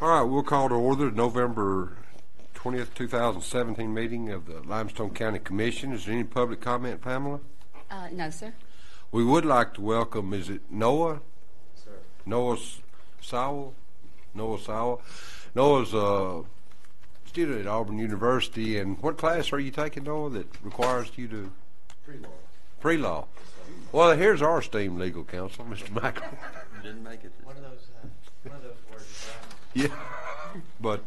All right, we'll call to order the November 20th, 2017 meeting of the Limestone County Commission. Is there any public comment, Pamela? No, sir. We would like to welcome, is it Noah? Sir. Noah Sowell? Noah Sowell. Noah's a student at Auburn University, and what class are you taking, Noah, that requires you to? Pre-law. Pre-law. Well, here's our esteemed legal counsel, Mr. Michael. You didn't make it. One of those words. Yeah, but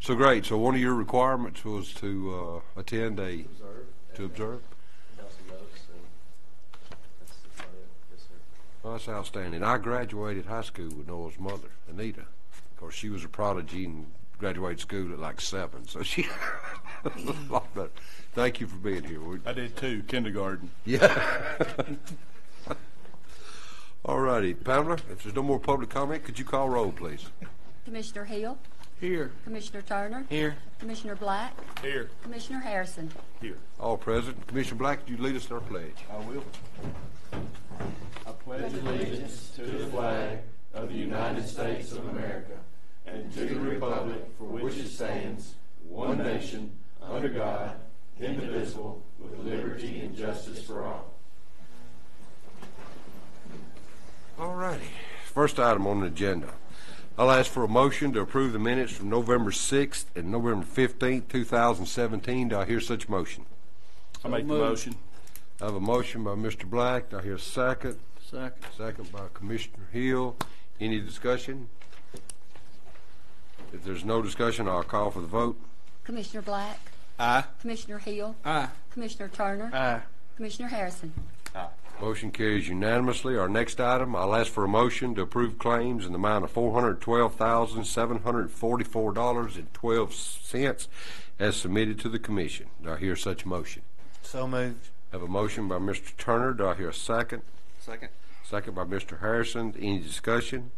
so great. So one of your requirements was to attend a observe. Got some notes, and that's about it. Yes, sir. Well, that's outstanding. I graduated high school with Noah's mother, Anita. Of course, she was a prodigy and graduated school at like 7, so she a lot better. Thank you for being here. I did too, kindergarten. Yeah. All righty, Pamela, if there's no more public comment, could you call roll, please? Commissioner Hill. Here. Commissioner Turner. Here. Commissioner Black. Here. Commissioner Harrison. Here. All present. Commissioner Black, would you lead us in our pledge? I will. I pledge allegiance to the flag of the United States of America and to the republic for which it stands, one nation, under God, indivisible, with liberty and justice for all. All righty. First item on the agenda. I'll ask for a motion to approve the minutes from November 6th and November 15th, 2017. Do I hear such motion? I make the motion. I have a motion by Mr. Black. Do I hear a second? Second. Second by Commissioner Hill. Any discussion? If there's no discussion, I'll call for the vote. Commissioner Black. Aye. Commissioner Hill. Aye. Commissioner Turner. Aye. Commissioner Harrison. Aye. Motion carries unanimously. Our next item, I'll ask for a motion to approve claims in the amount of $412,744.12 as submitted to the Commission. Do I hear such motion? So moved. I have a motion by Mr. Turner. Do I hear a second? Second. Second by Mr. Harrison. Any discussion?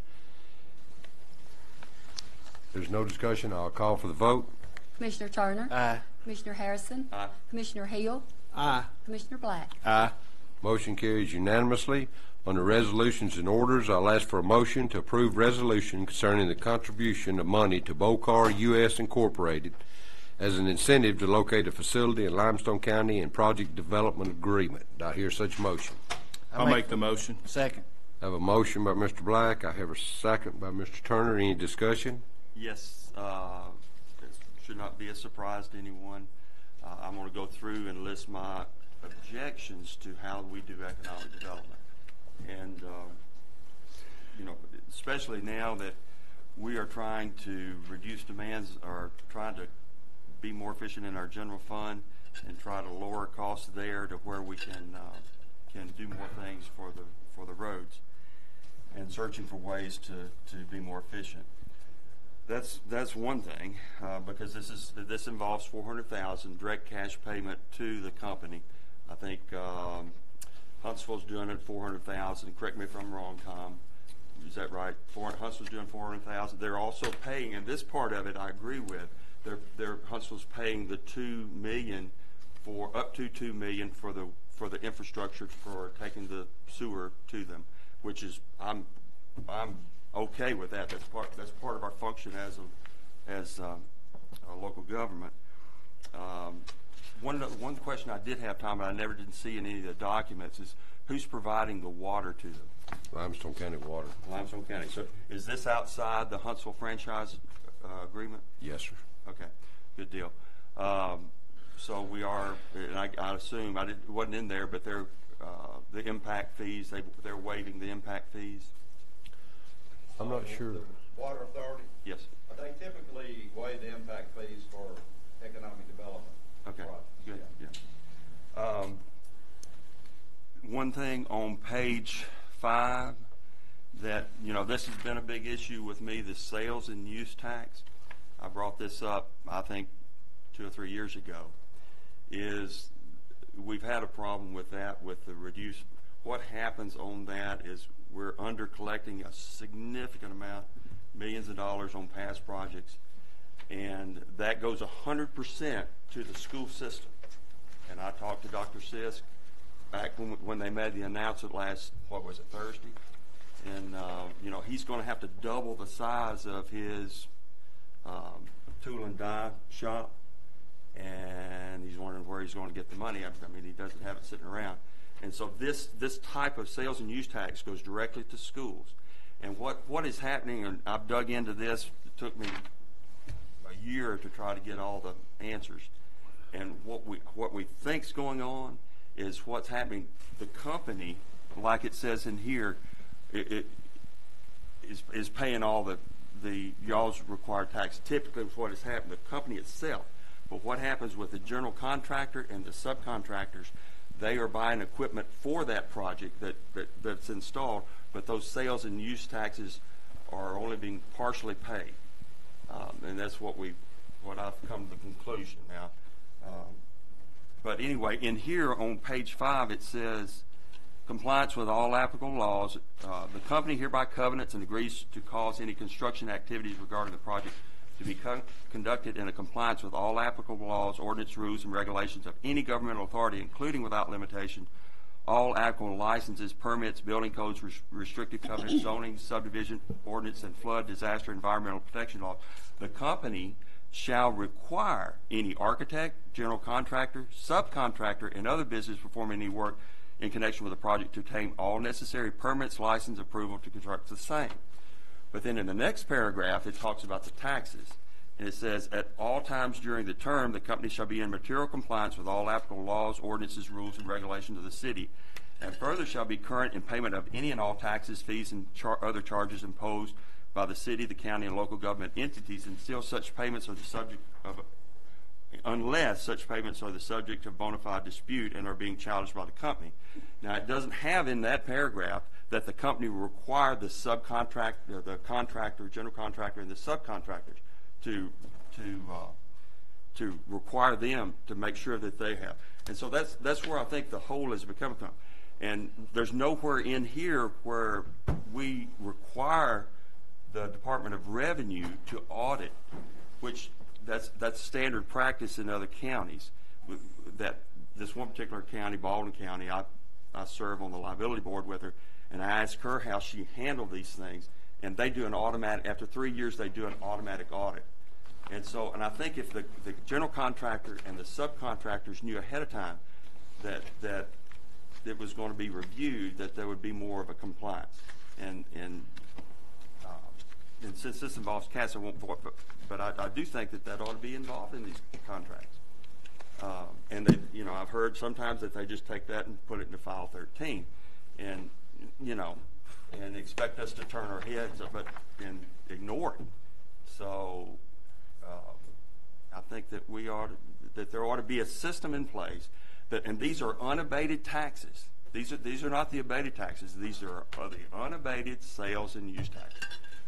If there's no discussion, I'll call for the vote. Commissioner Turner. Aye. Commissioner Harrison. Aye. Commissioner Hill. Aye. Commissioner Black. Aye. Motion carries unanimously. Under resolutions and orders, I'll ask for a motion to approve resolution concerning the contribution of money to Bocar U.S. Incorporated as an incentive to locate a facility in Limestone County and project development agreement. Do I hear such motion? I'll make the motion. Second. I have a motion by Mr. Black. I have a second by Mr. Turner. Any discussion? Yes, it should not be a surprise to anyone. I'm going to go through and list my objections to how we do economic development. And, especially now that we are trying to reduce demands or trying to be more efficient in our general fund and try to lower costs there to where we can do more things for the roads, and searching for ways to be more efficient. That's one thing, because this involves $400,000 direct cash payment to the company. I think Huntsville's doing it $400,000. Correct me if I'm wrong, Tom. Is that right? Huntsville's doing $400,000. They're also paying, and this part of it I agree with. Huntsville's paying the $2 million for up to $2 million for the infrastructure for taking the sewer to them, which is I'm okay with that. That's part of our function as a local government. One question I did have, Tom, and I never did see in any of the documents, is who's providing the water to them? Limestone County Water. Limestone County. So is this outside the Huntsville franchise agreement? Yes, sir. Okay, good deal. So we are, and I assume it wasn't in there, but they're the impact fees. They're waiving the impact fees. I'm not sure. The Water Authority? Yes. They typically waive the impact fees for economic development. Okay, good, Yeah. One thing on page 5 that, this has been a big issue with me, the sales and use tax. I brought this up, I think, 2 or 3 years ago, is we've had a problem with that, with the reduced. What happens on that is we're under collecting a significant amount, millions of dollars on past projects, and that goes 100% to the school system. And I talked to Dr. Sisk back when they made the announcement last, Thursday, And he's going to have to double the size of his tool and die shop, and he's wondering where he's going to get the money. I mean, he doesn't have it sitting around. And so this type of sales and use tax goes directly to schools. And what is happening, and I've dug into this, it took me a year to try to get all the answers. And what we think's going on is what's happening. The company, like it says in here, it is paying all the y'all's required tax. Typically, what has happened, the company itself. But what happens with the general contractor and the subcontractors, they are buying equipment for that project that's installed, but those sales and use taxes are only being partially paid. And that's what I've come to the conclusion now. But anyway, in here on page 5, it says, compliance with all applicable laws. The company hereby covenants and agrees to cause any construction activities regarding the project to be conducted in a compliance with all applicable laws, ordinance, rules, and regulations of any governmental authority, including without limitation all applicable licenses, permits, building codes, restrictive covenants, zoning, subdivision, ordinance, and flood, disaster, environmental protection laws. The company shall require any architect, general contractor, subcontractor, and other business performing any work in connection with the project to obtain all necessary permits, license, approval to construct the same. But then in the next paragraph, it talks about the taxes. And it says, at all times during the term, the company shall be in material compliance with all applicable laws, ordinances, rules, and regulations of the city, and further shall be current in payment of any and all taxes, fees, and other charges imposed by the city, the county, and local government entities, until such payments are the subject of, unless such payments are the subject of bona fide dispute and are being challenged by the company. Now, it doesn't have in that paragraph that the company will require the subcontractor, the contractor, general contractor, and the subcontractors to require them to make sure that they have. And so that's where I think the hole has become. And there's nowhere in here where we require the Department of Revenue to audit, which that's standard practice in other counties. That this one particular county, Baldwin County, I serve on the liability board with her, and I asked her how she handled these things, and they do an automatic, after 3 years, they do an automatic audit. And so, and I think if the general contractor and the subcontractors knew ahead of time that it was going to be reviewed, that there would be more of a compliance. And since this involves CAS, I won't vote, but I do think that ought to be involved in these contracts. And they, I've heard sometimes that they just take that and put it into file 13, and and expect us to turn our heads and ignore it. So I think that there ought to be a system in place and these are unabated taxes. These are not the abated taxes. These are the unabated sales and use taxes,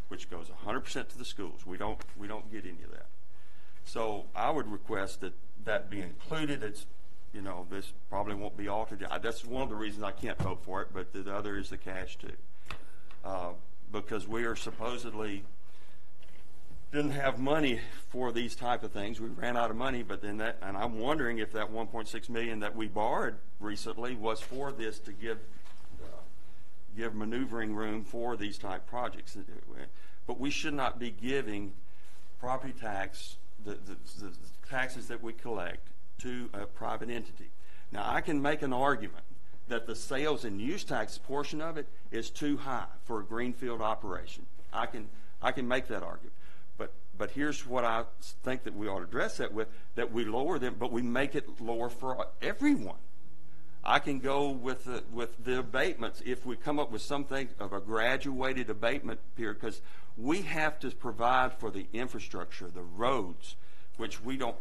which goes 100% to the schools. We don't get any of that. So I would request that be included. It's this probably won't be altered. That's one of the reasons I can't vote for it, but the other is the cash too. Because we are supposedly didn't have money for these type of things. We ran out of money, but then and I'm wondering if that $1.6 million that we borrowed recently was for this to give maneuvering room for these type projects. But we should not be giving property tax, the taxes that we collect, to a private entity. Now, I can make an argument that the sales and use tax portion of it is too high for a greenfield operation. I can make that argument. But here's what I think that we ought to address that with, that we lower them, but we make it lower for everyone. I can go with the abatements if we come up with something of a graduated abatement period, because we have to provide for the infrastructure, the roads, which we don't.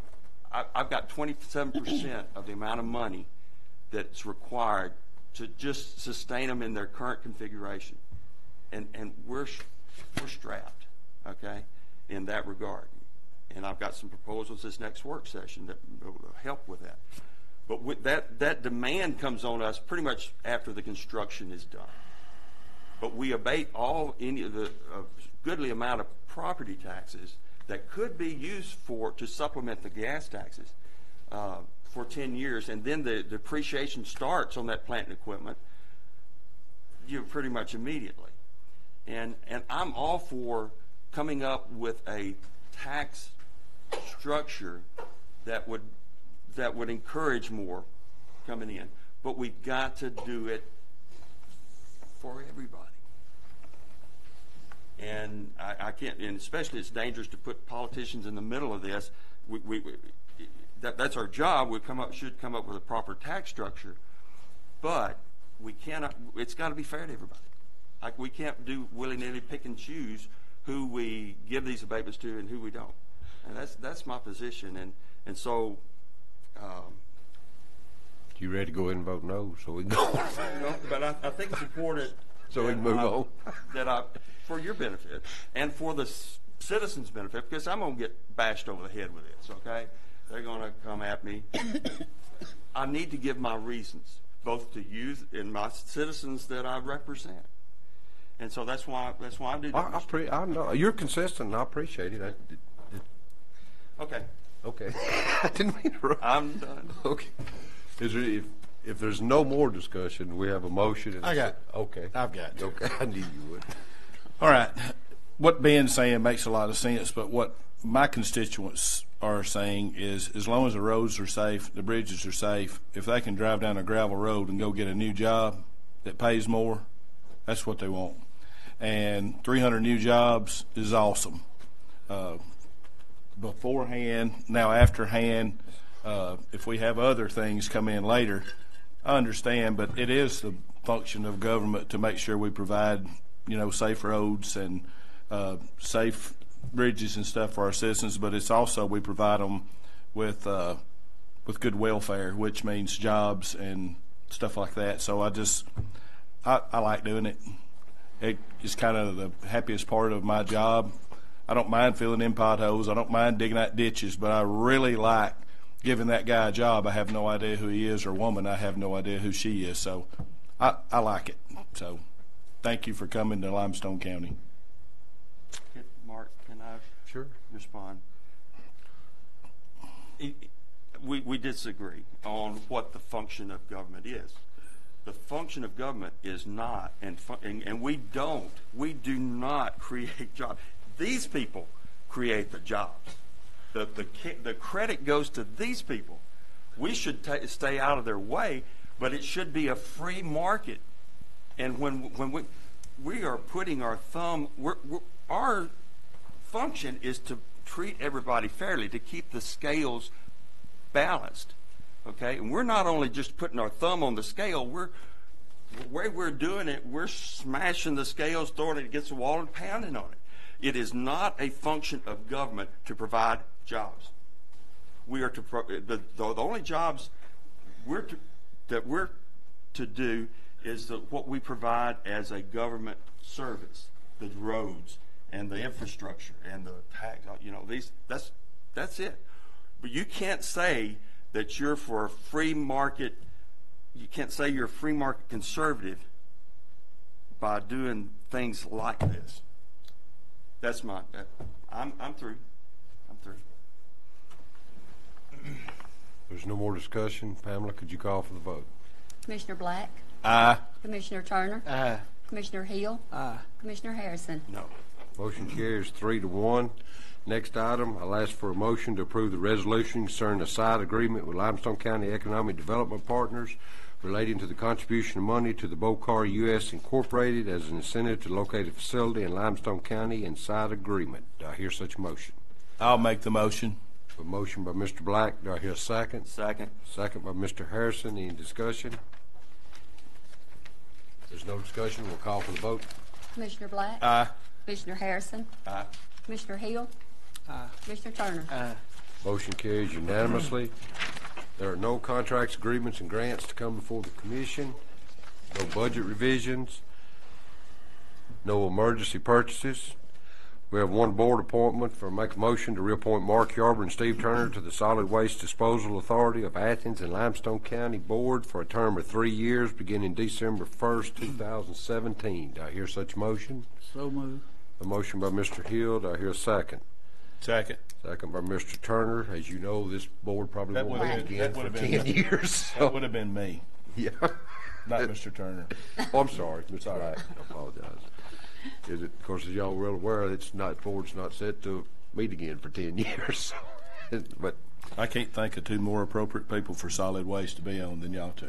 I've got 27% of the amount of money that's required to just sustain them in their current configuration, and we're strapped, okay, in that regard. And I've got some proposals this next work session that will help with that. But with that demand comes on us pretty much after the construction is done. But we abate any of the goodly amount of property taxes that could be used to supplement the gas taxes for 10 years, and then the depreciation starts on that plant and equipment pretty much immediately. And I'm all for coming up with a tax structure that would encourage more coming in. But we've got to do it for everybody. And I can't, and especially it's dangerous to put politicians in the middle of this. That's our job. Should come up with a proper tax structure, but we cannot. It's got to be fair to everybody. Like, we can't do willy-nilly pick and choose who we give these abatements to and who we don't. And that's my position. And so. You ready to go ahead and vote no, so we can go? No, but I think it's important. So we can move on. For your benefit and for the citizens' benefit, because I'm going to get bashed over the head with this, okay? They're going to come at me. I need to give my reasons, both to you and my citizens that I represent. And so that's why I do that. I know. You're consistent, and I appreciate it. Okay. Okay. I didn't mean to interrupt. I'm done. Okay. Is there, if there's no more discussion, we have a motion. And I got it. Okay. I've got it. Okay. I knew you would. All right. What Ben's saying makes a lot of sense, but what my constituents are saying is, as long as the roads are safe, the bridges are safe, if they can drive down a gravel road and go get a new job that pays more, that's what they want. And 300 new jobs is awesome. Beforehand, now afterhand, if we have other things come in later, I understand, but it is the function of government to make sure we provide, safe roads and safe bridges and stuff for our citizens, but it's also we provide them with good welfare, which means jobs and stuff like that. So I like doing it. It's kind of the happiest part of my job. I don't mind filling in potholes. I don't mind digging out ditches, but I really like giving that guy a job. I have no idea who he is, or woman, I have no idea who she is. So I like it. So thank you for coming to Limestone County. Mark, can I respond? We disagree on what the function of government is. The function of government is not, and we do not create jobs. These people create the jobs. The credit goes to these people. We should stay out of their way, but it should be a free market. And when we are putting our thumb, our function is to treat everybody fairly, to keep the scales balanced. Okay, and we're not only just putting our thumb on the scale. The way we're doing it, we're smashing the scales, throwing it against the wall, and pounding on it. It is not a function of government to provide jobs. We are the only jobs that we're to do is what we provide as a government service, the roads and the infrastructure and the tax. That's it. But you can't say that you're for a free market. You can't say you're a free market conservative by doing things like this. That's I'm through. I'm through. There's no more discussion. Pamela, could you call for the vote? Commissioner Black? Aye. Commissioner Turner? Aye. Commissioner Hill? Aye. Commissioner Harrison? No. Motion carries 3-1. Next item, I'll ask for a motion to approve the resolution concerning a side agreement with Limestone County Economic Development Partners relating to the contribution of money to the Bocar U.S. Incorporated as an incentive to locate a facility in Limestone County and side agreement. Do I hear such a motion? I'll make the motion. A motion by Mr. Black. Do I hear a second? Second. Second by Mr. Harrison. Any discussion? If there's no discussion, we'll call for the vote. Commissioner Black? Aye. Commissioner Harrison? Aye. Commissioner Hill? Aye. Commissioner Turner? Aye. Motion carries unanimously. There are no contracts, agreements, and grants to come before the commission. No budget revisions. No emergency purchases. We have one board appointment for make a motion to reappoint Mark Yarber and Steve Turner to the Solid Waste Disposal Authority of Athens and Limestone County Board for a term of 3 years beginning December 1st, 2017. Do I hear such motion? So moved. A motion by Mr. Hill. Do I hear a second? Second. Second by Mr. Turner. As you know, this board probably won't meet again for 10 years. That would have been me, Yeah. not Mr. Turner. Oh, I'm sorry, Mr. Black. I apologize. Is it, of course, as y'all well aware, board's not set to meet again for 10 years. But I can't think of two more appropriate people for solid waste to be on than y'all two.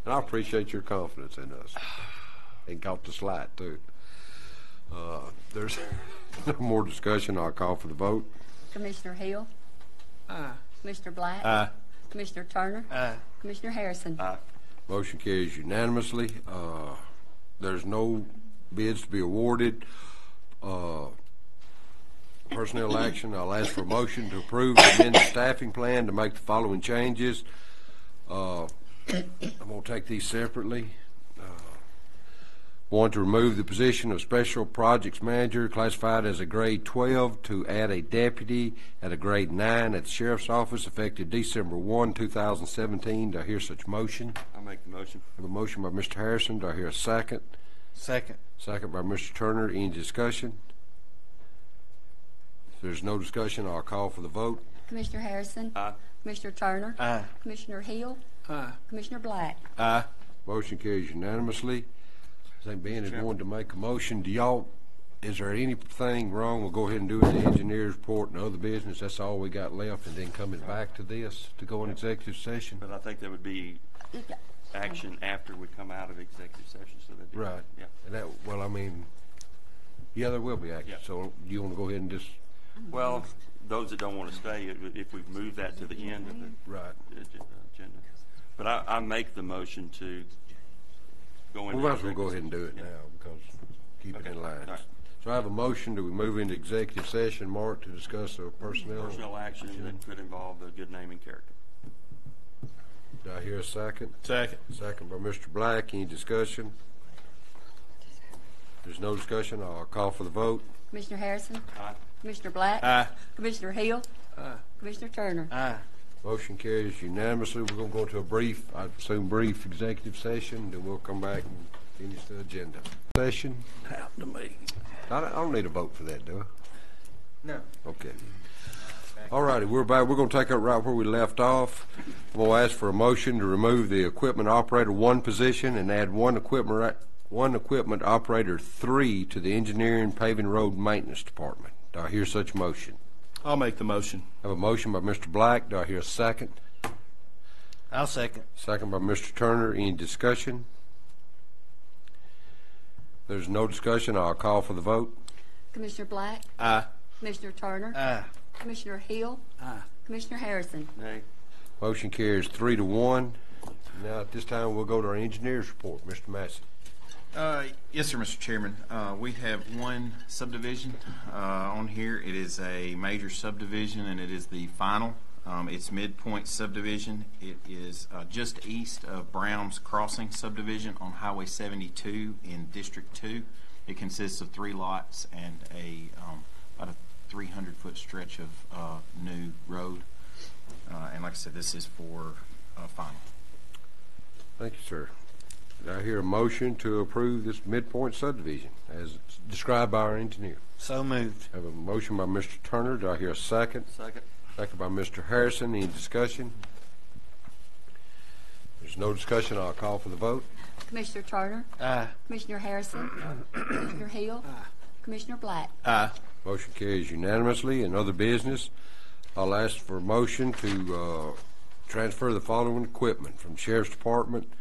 and I appreciate your confidence in us. And caught the slide, too. There's no more discussion. I'll call for the vote. Commissioner Hill. Aye. Commissioner Black. Aye. Commissioner Turner. Aye. Commissioner Harrison. Aye. Motion carries unanimously. There's no bids to be awarded. Personnel action, I'll ask for a motion to approve the amended staffing plan to make the following changes. I'm going to take these separately. One, to remove the position of Special Projects Manager classified as a grade 12 to add a deputy at a grade 9 at the Sheriff's Office effective December 1, 2017. Do I hear such motion? I'll make the motion. I have a motion by Mr. Harrison. Do I hear a second? Second. Second by Mr. Turner. Any discussion? If there's no discussion, I'll call for the vote. Commissioner Harrison. Aye. Commissioner Turner. Aye. Commissioner Hill. Aye. Commissioner Black. Aye. Motion carries unanimously. I think Ben is going to make a motion. Do y'all, is there anything wrong? We'll go ahead and do it in the engineer's report and other business. That's all we got left, and then coming back to this to go in executive session. But I think that would be action after we come out of executive session, so that'd be. Right. Yeah. And that, well, I mean, yeah, there will be action. Yeah. So you want to go ahead and just, Well, those that don't want to stay, if we move that to the end of the right. agenda. But I make the motion to go into. We might as well go ahead and do it now because keep it Okay. in line. All right. So I have a motion. Do we move into executive session, Mark, to discuss the personnel? Personnel action that could involve the good name and character. Do I hear a second? Second. Second by Mr. Black. Any discussion? If there's no discussion, I'll call for the vote. Commissioner Harrison. Aye. Commissioner Black. Aye. Commissioner Hill. Aye. Commissioner Turner. Aye. Motion carries unanimously. We're going to go into a brief, I assume brief executive session, then we'll come back and finish the agenda. Session? Happened to me. I don't need a vote for that, do I? No. Okay. All righty, we're back. We're going to take up right where we left off. We'll ask for a motion to remove the equipment operator 1 position and add one equipment operator 3 to the engineering paving road maintenance department. Do I hear such motion? I'll make the motion. I have a motion by Mr. Black. Do I hear a second? I'll second. Second by Mr. Turner. Any discussion? If there's no discussion, I'll call for the vote. Commissioner Black. Aye. Commissioner Turner. Aye. Commissioner Hill. Aye. Commissioner Harrison. Nay. Motion carries 3-1. Now, at this time, we'll go to our engineer's report. Mr. Massey. Yes, sir, Mr. Chairman. We have one subdivision on here. It is a major subdivision, and it is the final. It's Midpoint subdivision. It is just east of Brown's Crossing subdivision on Highway 72 in District 2. It consists of 3 lots and about a 300-foot stretch of new road. And like I said, this is for final. Thank you, sir. Do I hear a motion to approve this midpoint subdivision as described by our engineer? So moved. I have a motion by Mr. Turner. Do I hear a second? Second. Second by Mr. Harrison. Any discussion? There's no discussion. I'll call for the vote. Commissioner Turner. Aye. Commissioner Harrison. Commissioner Hill. Commissioner Black. Aye. Motion carries unanimously. In other business, I'll ask for a motion to transfer the following equipment from Sheriff's Department.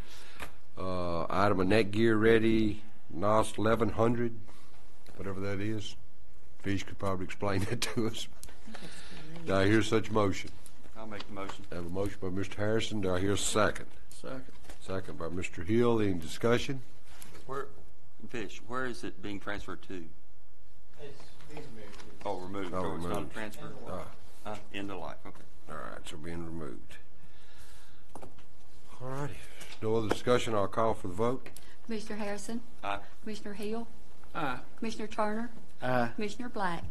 Item of Netgear Ready NOS 1100, whatever that is. Fish could probably explain that to us. Do I hear such motion? I'll make the motion. I have a motion by Mr. Harrison. Do I hear a second? Second. Second by Mr. Hill. Any discussion? Where is it being transferred to? Oh, removed. Oh, So it's not removed. transferred? End of life, okay. All right, so being removed. All righty. No other discussion. I'll call for the vote. Commissioner Harrison. Aye. Commissioner Hill. Aye. Commissioner Turner. Aye. Commissioner Black.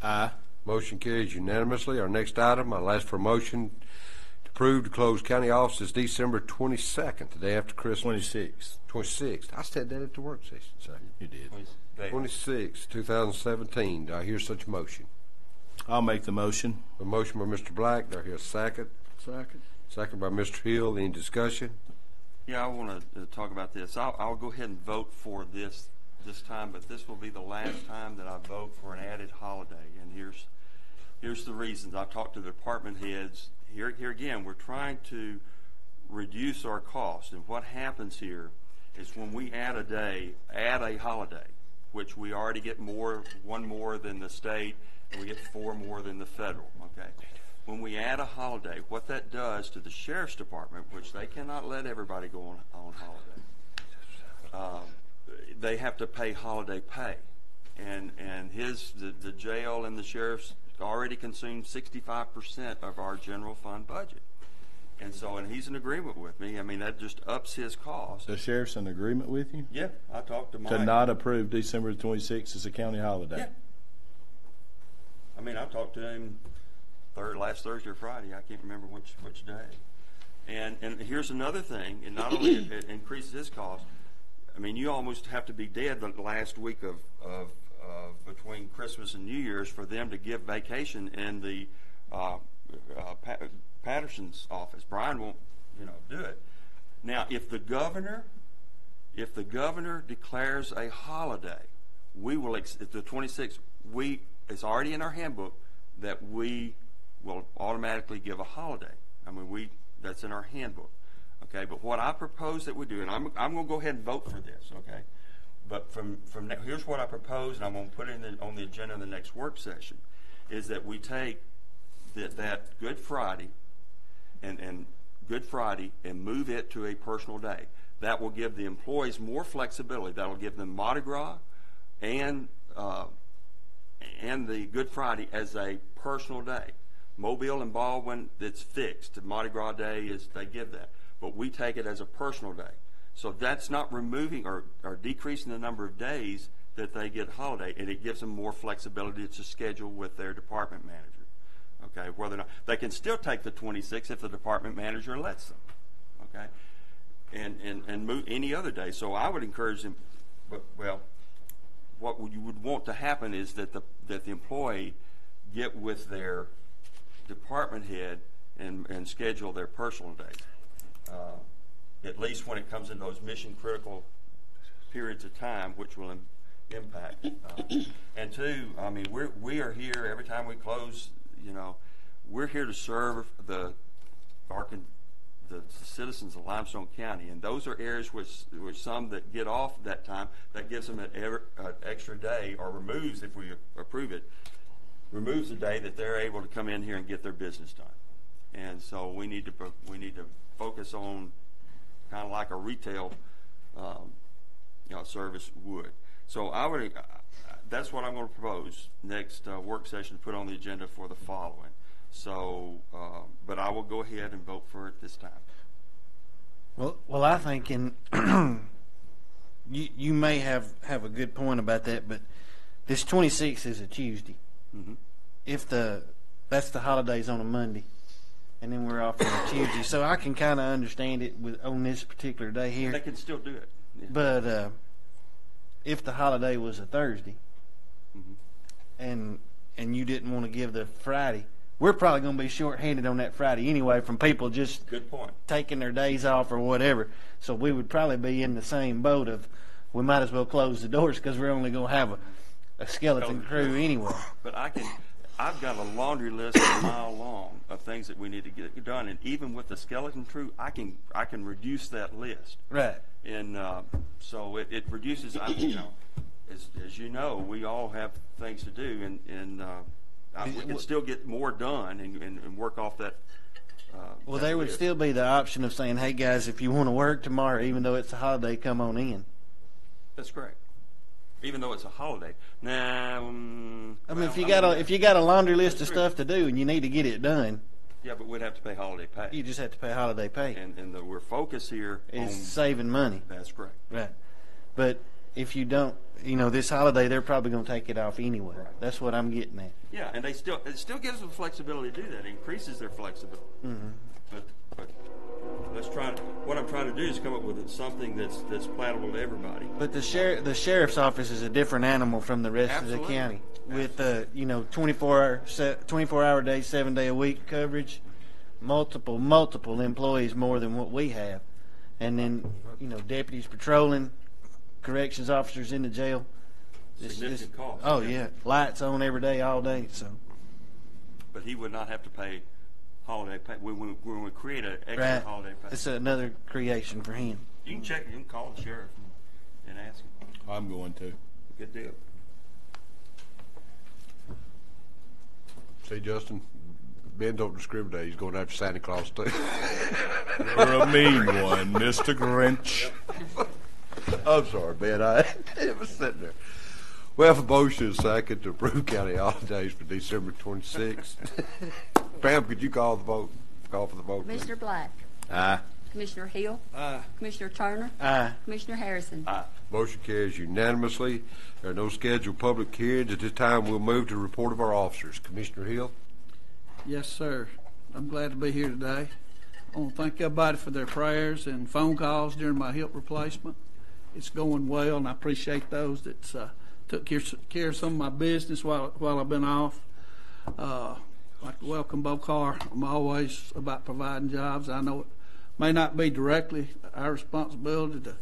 Aye. Motion carries unanimously. Our next item, I'll ask for a motion to approve to close county offices December 22nd, the day after Christmas. 26. 26th. I said that at the work session. So You did. 26, 2017. Do I hear such motion? I'll make the motion. A motion by Mr. Black. Do I hear a second? Second. Second by Mr. Hill. Any discussion? Yeah, I want to talk about this. I'll go ahead and vote for this this time, but this will be the last time that I vote for an added holiday. And here's the reasons. I've talked to the department heads. Here again, we're trying to reduce our costs. And what happens here is when we add a holiday, which we already get one more than the state, and we get 4 more than the federal, okay? When we add a holiday, what that does to the sheriff's department, which they cannot let everybody go on holiday, they have to pay holiday pay. And the jail and the sheriff's already consume 65% of our general fund budget. And so, and he's in agreement with me. I mean, that just ups his cost. The sheriff's in agreement with you Yeah, I talked to Mike. to not approve December 26th as a county holiday? Yeah. I mean, I talked to him last Thursday or Friday. I can't remember which day. And here's another thing. And not only it increases his cost, I mean, you almost have to be dead the last week of between Christmas and New Year's for them to give vacation in the Patterson's office. Brian won't, do it. Now, if the governor declares a holiday, we will. The 26th, it's already in our handbook that we will automatically give a holiday. I mean, that's in our handbook. Okay, but what I propose that we do, and I'm going to go ahead and vote for this. Okay, but here's what I propose, and I'm going to put it on the agenda in the next work session, is that we take that Good Friday and Good Friday and move it to a personal day. That will give the employees more flexibility. That will give them Mardi Gras and the Good Friday as a personal day. Mobile and Baldwin, it's fixed. The Mardi Gras day they give that. But we take it as a personal day. So that's not removing or decreasing the number of days that they get holiday, and it gives them more flexibility to schedule with their department manager. Okay, whether or not they can still take the 26th if the department manager lets them. Okay, and move any other day. So I would encourage them. Well, what you would want to happen is that the employee get with their department head and schedule their personal days. At least when it comes in those mission critical periods of time, which will impact. And two, I mean, we are here every time we close. We're here to serve the citizens of Limestone County, and those are areas which some that get off that time, that gives them an extra day, or removes, if we approve it, removes the day that they're able to come in here and get their business done. And so we need to focus on kind of like a retail service would. So that's what I'm going to propose next work session to put on the agenda for the following. So, but I will go ahead and vote for it this time. Well, I think you may have a good point about that, but this 26th is a Tuesday. Mm-hmm. That's the holidays on a Monday, and then we're off on a Tuesday. So I can kind of understand it on this particular day here. They can still do it. Yeah. But if the holiday was a Thursday, Mm-hmm. and you didn't want to give the Friday, we're probably going to be short-handed on that Friday anyway from people just Good point. taking their days off or whatever. So we would probably be in the same boat of we might as well close the doors because we're only going to have a skeleton crew anyway. But I've got a laundry list a mile long of things that we need to get done, and even with the skeleton crew, I can reduce that list. Right. And so it reduces. As you know, we all have things to do, and we can still get more done and work off that. Well, that there would list. still be the option of saying, hey, guys, if you want to work tomorrow, even though it's a holiday, come on in. That's correct. Even though it's a holiday. Nah. If you got a laundry list of stuff to do and you need to get it done, Yeah, but we'd have to pay holiday pay. you just have to pay holiday pay. And we're focused here It's on. saving money. That's correct. Right. But if you don't, this holiday, they're probably going to take it off anyway. Right. That's what I'm getting at. Yeah, and it still gives them flexibility to do that. It increases their flexibility. Mm-hmm. But what I'm trying to do is come up with something that's palatable to everybody. But the sheriff's office is a different animal from the rest of the Absolutely. county. With 24 hour day, 7 day a week coverage, multiple employees more than what we have, and then deputies patrolling, corrections officers in the jail. Significant cost. Oh yeah, lights on every day, all day. So. But he would not have to pay holiday pay when we create an extra Right. holiday pay. It's another creation for him. You can check. You can call the sheriff and ask him. I'm going to. Good deal. See, Justin, Ben don't discriminate. He's going after Santa Claus, too. You're a mean one, Mr. Grinch. I'm sorry, Ben. I was sitting there. Well, for motion is second to approve county holidays for December 26th. Pam, could you call the vote? Call for the vote, please. Commissioner Black. Aye. Commissioner Hill. Commissioner Turner. Aye. Commissioner Harrison. Motion carries unanimously. There are no scheduled public hearings. At this time, we'll move to the report of our officers. Commissioner Hill. Yes, sir. I'm glad to be here today. I want to thank everybody for their prayers and phone calls during my hip replacement. It's going well, and I appreciate those that took care of some of my business while I've been off. I'd like to welcome Bocar. I'm always about providing jobs. I know it may not be directly our responsibility to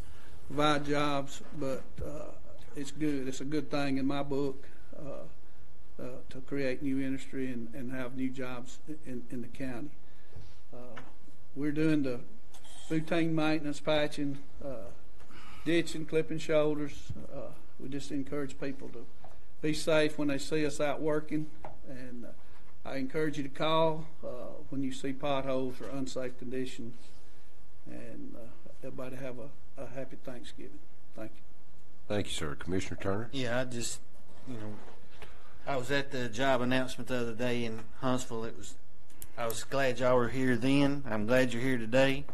provide jobs, but it's good. It's a good thing in my book to create new industry and have new jobs in the county. We're doing the routine maintenance, patching, ditching, clipping shoulders. We just encourage people to be safe when they see us out working, and I encourage you to call when you see potholes or unsafe conditions, and everybody have a happy Thanksgiving. Thank you. Thank you, sir. Commissioner Turner. Yeah, I was at the job announcement the other day in Huntsville. I was glad y'all were here then. I'm glad you're here today.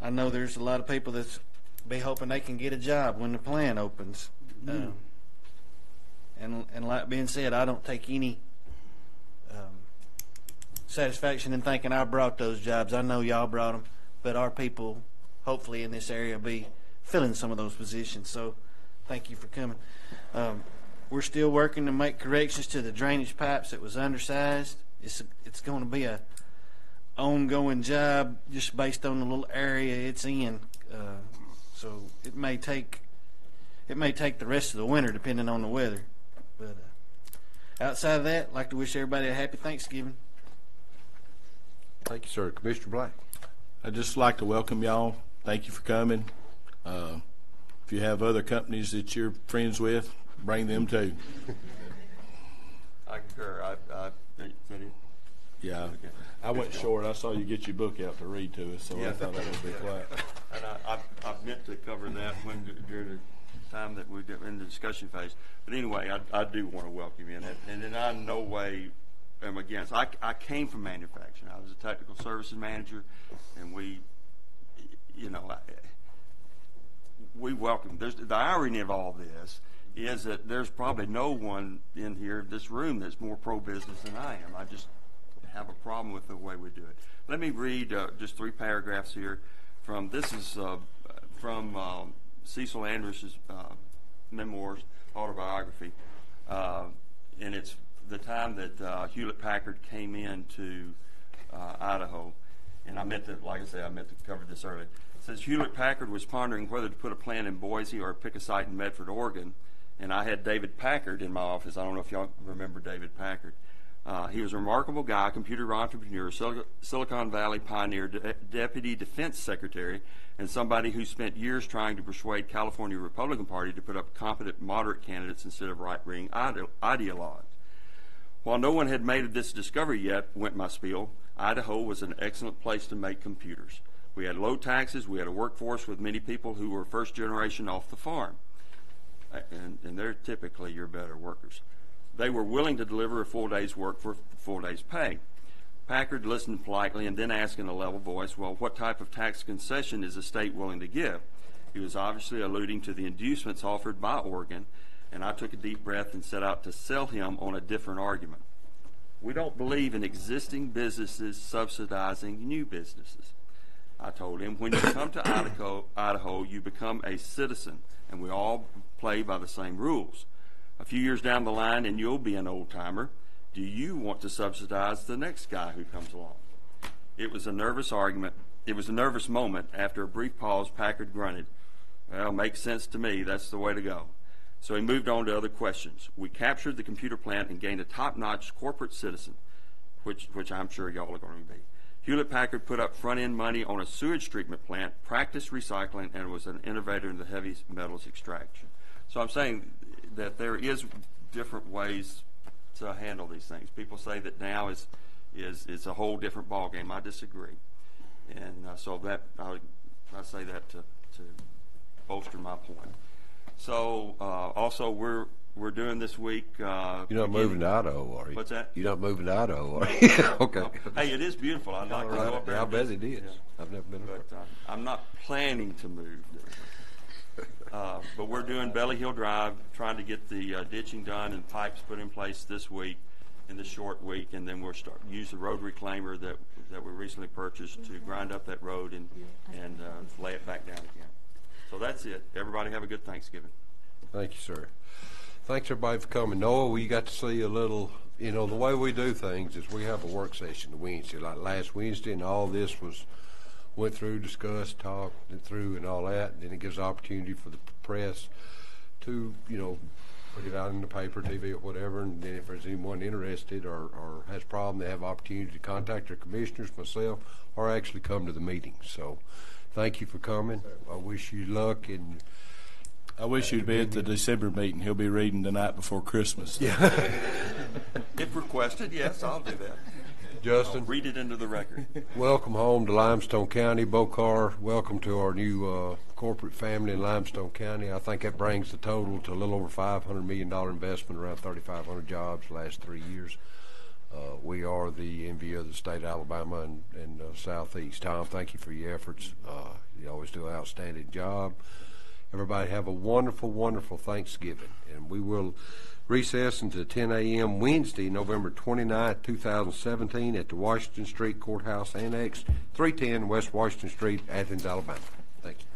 I know there's a lot of people that's be hoping they can get a job when the plant opens. And like being said, I don't take any satisfaction in thinking I brought those jobs. I know y'all brought them, but our people, hopefully in this area, will be filling some of those positions. So thank you for coming. We're still working to make corrections to the drainage pipes that was undersized. It's going to be a ongoing job just based on the little area it's in. So it may take the rest of the winter depending on the weather. But outside of that, I'd like to wish everybody a happy Thanksgiving. Thank you, sir. Commissioner Black. I'd just like to welcome y'all. Thank you for coming. If you have other companies that you're friends with, bring them too. I concur. Is that it? Yeah. I went short. I saw you get your book out to read to us, so I thought that would be quiet. And I meant to cover that during the time that we get in the discussion phase. But anyway, I do want to welcome you in it. And then I in no way am against. I came from manufacturing. I was a technical services manager, and we welcome. The irony of all this is that there's probably no one in here, this room, that's more pro-business than I am. I just have a problem with the way we do it. Let me read just 3 paragraphs here from Cecil Andrus's memoirs, autobiography, and it's the time that Hewlett-Packard came into Idaho, and I meant to cover this earlier. It says Hewlett-Packard was pondering whether to put a plant in Boise or pick a site in Medford, Oregon, and I had David Packard in my office. I don't know if y'all remember David Packard. He was a remarkable guy, computer entrepreneur, Silicon Valley pioneer, deputy defense secretary, and somebody who spent years trying to persuade California Republican Party to put up competent moderate candidates instead of right-wing ideologues. While no one had made this discovery yet, went my spiel, Idaho was an excellent place to make computers. We had low taxes. We had a workforce with many people who were first generation off the farm. And they're typically your better workers. They were willing to deliver a full day's work for a full day's pay. Packard listened politely and then asked in a level voice, well, what type of tax concession is the state willing to give? He was obviously alluding to the inducements offered by Oregon, and I took a deep breath and set out to sell him on a different argument. We don't believe in existing businesses subsidizing new businesses. I told him, when you come to Idaho, you become a citizen, and we all play by the same rules. A few years down the line, and you'll be an old-timer. Do you want to subsidize the next guy who comes along? It was a nervous argument. It was a nervous moment. After a brief pause, Packard grunted, Well, makes sense to me. That's the way to go. So he moved on to other questions. We captured the computer plant and gained a top-notch corporate citizen, which I'm sure y'all are going to be. Hewlett-Packard put up front-end money on a sewage treatment plant, practiced recycling, and was an innovator in the heavy metals extraction. So I'm saying that there is different ways to handle these things. People say that now is a whole different ballgame. I disagree, and so that I say that to bolster my point. So also we're doing this week. You're not moving to Idaho, are you? What's that? You're not moving to Idaho, are you? Okay. Hey, it is beautiful. I'd like to go up there. I and bet visit. it is. Yeah. I've never been But there. I'm not planning to move there. But we're doing Belly Hill Drive, trying to get the ditching done and pipes put in place this week, in this short week, and then we'll use the road reclaimer that we recently purchased to grind up that road and lay it back down again. So that's it. Everybody have a good Thanksgiving. Thank you, sir. Thanks, everybody, for coming. Noah, we got to see a little, the way we do things is we have a work session Wednesday, like last Wednesday, and all this went through, discussed, talked it through, and all that. And then it gives opportunity for the press to, put it out in the paper, TV, or whatever. And then if there's anyone interested or has a problem, they have opportunity to contact their commissioners, myself, or actually come to the meeting. So thank you for coming. I wish you luck. And I wish you'd be at the December meeting. He'll be reading the night before Christmas. yeah. If requested, yes, I'll do that. Justin, Read it into the record. welcome home to Limestone County. Bokar, welcome to our new corporate family in Limestone County. I think that brings the total to a little over $500 million investment, around 3,500 jobs the last 3 years. We are the envy of the state of Alabama and Southeast. Tom, thank you for your efforts. You always do an outstanding job. Everybody have a wonderful, wonderful Thanksgiving. And we will recess until 10 a.m. Wednesday, November 29, 2017 at the Washington Street Courthouse Annex, 310 West Washington Street, Athens, Alabama. Thank you.